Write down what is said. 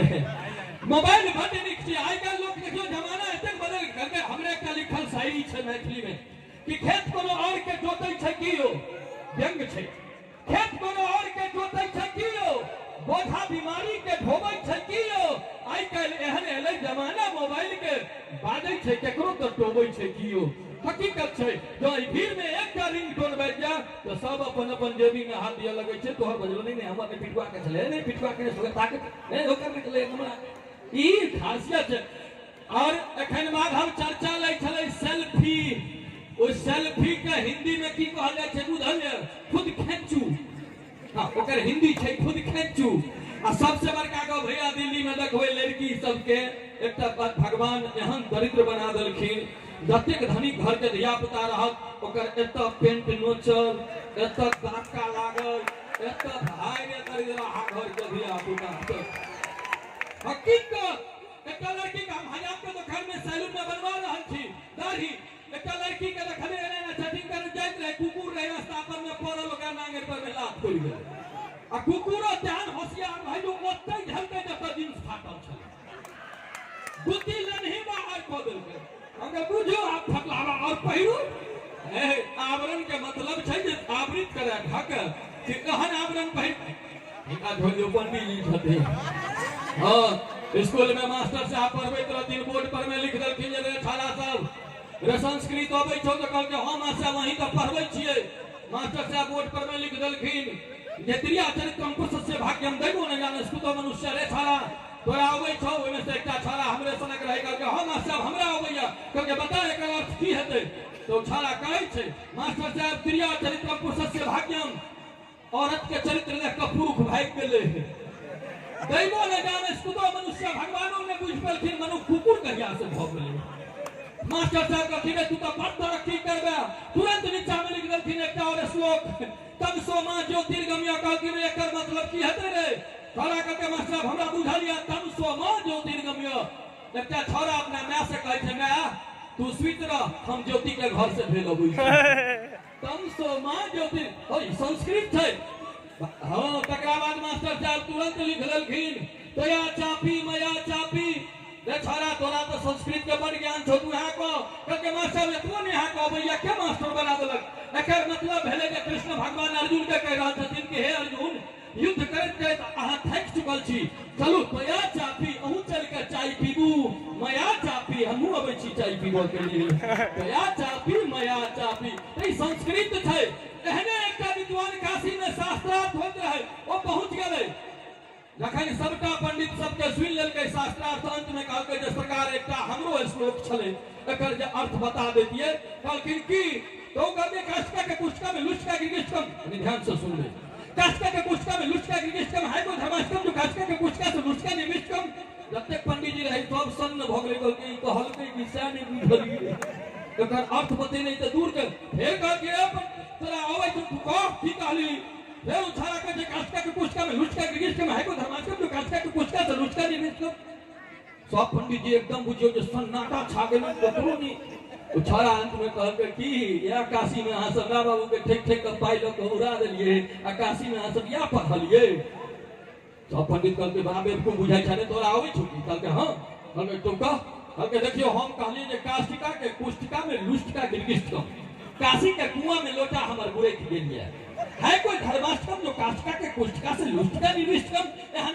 Mobile बड़ नीक छै। आइ काल्हि लोक देखियो जमाना एतेक बदल गेल। हमरे एकटा लिखल शायरी छै मैथिली में कि खेत कोनो और के जोतै छै कि यौ, व्यंग छै। खेत कोनो और के जोतै छै कि यौ, बोझा बीमारी के ढोबै छै कि यौ। आइ काल्हि एहन एलै जमाना मोबाइल के बाजै छै केकरो तो टोबै छै कि यौ। हकीकत छै जो भीड़ में एकटा रिंगटोन बाजि जा तो सब अपन अपन जेबी में हाथ दिए लगे छै। तोहर बजलो नहीं हमर ने पिटवा के चले नहीं, पिटवा के सुगत ताकत नहीं ओकर के चले हमरा ई खासियत है। और एखन माधव चर्चा लै छले सेल्फी। ओ सेल्फी के हिंदी में की कहल जाय छै बुझलिए, खुद खेंचू। हां ओकर हिंदी छै खुद खेंचू। आ सबसे बड़का गप भैया दिल्ली में देखबै लड़की सबके एकटा भगवान एहन दरिद्र बना देलखिन। जतेक धनिक घर के धिया पुता रहत ओकर एतऽ पेंट नोचल, एतऽ दाका लागल, एतऽ भाई रे दरिद्र घर के धिया पुता। हकीकत एकटा लड़की का हम हजार के घर में सैलून में बनवा रहल छी दाढ़ी। एकटा लड़की के देखबे एने ना सेटिंग कर जाइत रहे, कुकुर रहे रास्ता पर में पड़ल, ओकर नांगेर पर में लात पड़ि गेल। आ कुकुरो ध्यान होशियार भाई जो ओतै झलकै जतऽ जींस फाटल छल, बुद्धि लनही बाहर कऽ देलकै। हमके बुझो आप फकलावा और पहिरू। आवरण के मतलब छै जे आवृत करे ढक कि कहन आवरण पहिर इका ढोलियो पंडित जी छथि। हां स्कूल में मास्टर साहब पढ़बैत रहथिन, बोर्ड पर में लिख देलखिन जे रे छाड़ा सब रे संस्कृत अबै छौ त कहलकै हां मास्टर वहीं त पढ़बै छियै। मास्टर साहब बोर्ड पर में लिख देलखिन जे त्रिया चरित्रम पुरुषस्य भाग्यम दैवो न जाने स्तुतो मनुष्य रे छाड़ा तोरा अबै छौ। ओइमे से एकटा छाड़ा हमरे सनक रहै कहलकै हां मास्टर साहब हमरा अबैया। कहलकै बता एकर अर्थ की हेतै। तो छाड़ा कहै छै मास्टर साहब त्रिया चरित्रम पुरुषस्य भाग्यम, औरत के चरित्र देख के पुरुष भाग गेलै। दैवो न जाने स्तुतो मनुष्य, भगवानो ने बुझ पेलखिन मनुष्य कुकुर कहिया से भ गेलै। मास्टर साहब कहलखिन तू तो बड़ तरक्की करबे। तुरंत नीचा में लिख देलखिन एकटा और श्लोक तमसो मां ज्योतिर्गमय। कहलखिन एकर मतलब की हेतै रे। छौड़ा कहते मास्टर साहब हमरा बुझलिया तमसो मां ज्योतिर्गमय। एकटा छौड़ा अपना माय से कहै छै माय तू सुइत रह, हम ज्योति के घर से भेल अबै छी। तमसो मां ज्योति ओइ संस्कृत छै। हां तकरा बाद मास्टर साहब तुरंत लिख देलखिन तया चापी मया चापी। रे छौड़ा तोरा तो संस्कृत के बड़ ज्ञान छौ, तू यहाँ को कहलकै मास्टर एतबो नहीं यहाँ को अबैया के मास्टर बना देलक। एकर मतलब भेलै जे कृष्ण भगवान अर्जुन के कहि रहल छथिन कि हे अर्जुन युद्ध करैत करैत अहाँ थाकि चुकल छी, चलू मया चापी अहूँ चल के चाय पीबू। मया चापी हमहूँ अबै छी चाय पीबऽ के लिए। मया चापी मया चापी ई संस्कृत छै। एहने एकटा विद्वान काशी में शास्त्रार्थ होइत रहे, ओ पहुंच गेलै। जखन सबटा पंडित सबके सुनि लेलकै शास्त्रार्थ, अंत में कहलकै जे सरकार एकटा हमरो श्लोक छलै एकर जे अर्थ बता देतियै। कहलखिन की तो कहते काष्ठा के पुष्का में लुष्का गिरिष्टम। ध्यान से सुन ले, काष्ठा के पुष्का में लुष्का गिरिष्टम है को धर्माष्टम जो काष्ठा के पुष्का से लुष्का निविष्टम। जतेक पंडित जी रहे सब सन्न भ गेलै, कहलकै ई कहलकै विषय नहीं बुझलियै एकर अर्थ बतेनै त दूर के। फेर कहलकै तोरा अबै तू कह की कहली। फेर उछाला के जे काष्ठा के पुष्का में लुष्का गिरिष्टम है को धर्माष्टम जो काष्ठा के पुष्का से लुष्का निविष्टम। सब पंडित जी एकदम बुझियो जे सन्नाटा छा गेलै, ककरो नहीं। उछाला अंत में कहलकै की या काशी में अहाँ सब बाबू के ठेक ठेक के पाइ लऽ के उड़ा देलियै आ काशी में अहाँ सब या पढ़लियै। सब पंडित कहलकै बड़ा बेवकूफ बुझाइ छे तोरा आबै छौ की। कहलकै हां। कहलकै तू कह। कहलकै देखियो हम कहलियै जे काष्टिका के पुष्टिका में लुष्टिका गिरिष्टम, काशी के कुआं में लोटा हमर बुरैक गेलियै है कोई धर्माष्टम जो काष्टिका के पुष्टिका से लुष्टिका निविष्टम। एहन